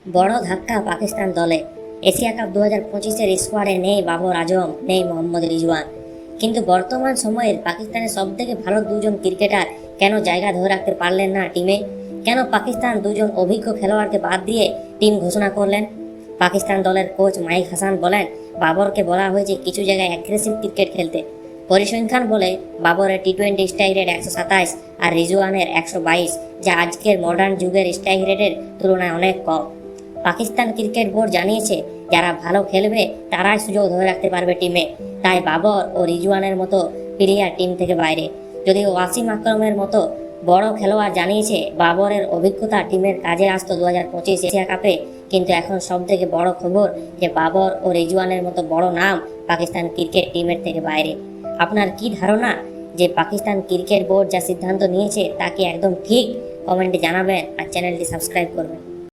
বড় ধাক্কা পাকিস্তান দলে। এশিয়া কাপ 2025-এর স্কোয়াডে নেই বাবর আজম, নেই মোহাম্মদ রিজওয়ান। কিন্তু বর্তমান সময়ের পাকিস্তানের সবথেকে ভালো দুজন ক্রিকেটার কেন জায়গা ধরে রাখতে পারলেন না টিমে? কেন পাকিস্তান দুজন অভিজ্ঞ খেলোয়াড়কে বাদ দিয়ে টিম ঘোষণা করলেন? পাকিস্তান দলের কোচ মাইক হাসান বলেন, বাবরকে বলা হয়েছে কিছু জায়গায় অ্যাগ্রেসিভ ক্রিকেট খেলতে। পরিসংখ্যান বলে বাবরের টি-20 স্ট্রাইক রেট 127 আর রিজওয়ানের 122, যা আজকের মডার্ন যুগের স্ট্রাইক রেটের তুলনায় অনেক কম। পাকিস্তান ক্রিকেট বোর্ড জানিয়েছে যারা ভালো খেলবে তারাই সুযোগ ধরে রাখতে পারবে টিমে, তাই বাবর ও রিজওয়ানের মতো প্লেয়ার টিম থেকে বাইরে। যদিও ওয়াসিম আকরমের মতো বড় খেলোয়াড় জানিয়েছে বাবরের অভিজ্ঞতা টিমের কাজে আসতো 2025 এশিয়া কাপে, কিন্তু এখন সবথেকে বড় খবর যে বাবর ও রিজওয়ানের মতো বড় নাম পাকিস্তান ক্রিকেট টিমের থেকে বাইরে। আপনার কি ধারণা যে পাকিস্তান ক্রিকেট বোর্ড যা সিদ্ধান্ত নিয়েছে তা কি একদম ঠিক? কমেন্টে জানাবেন আর চ্যানেলটি সাবস্ক্রাইব করবেন।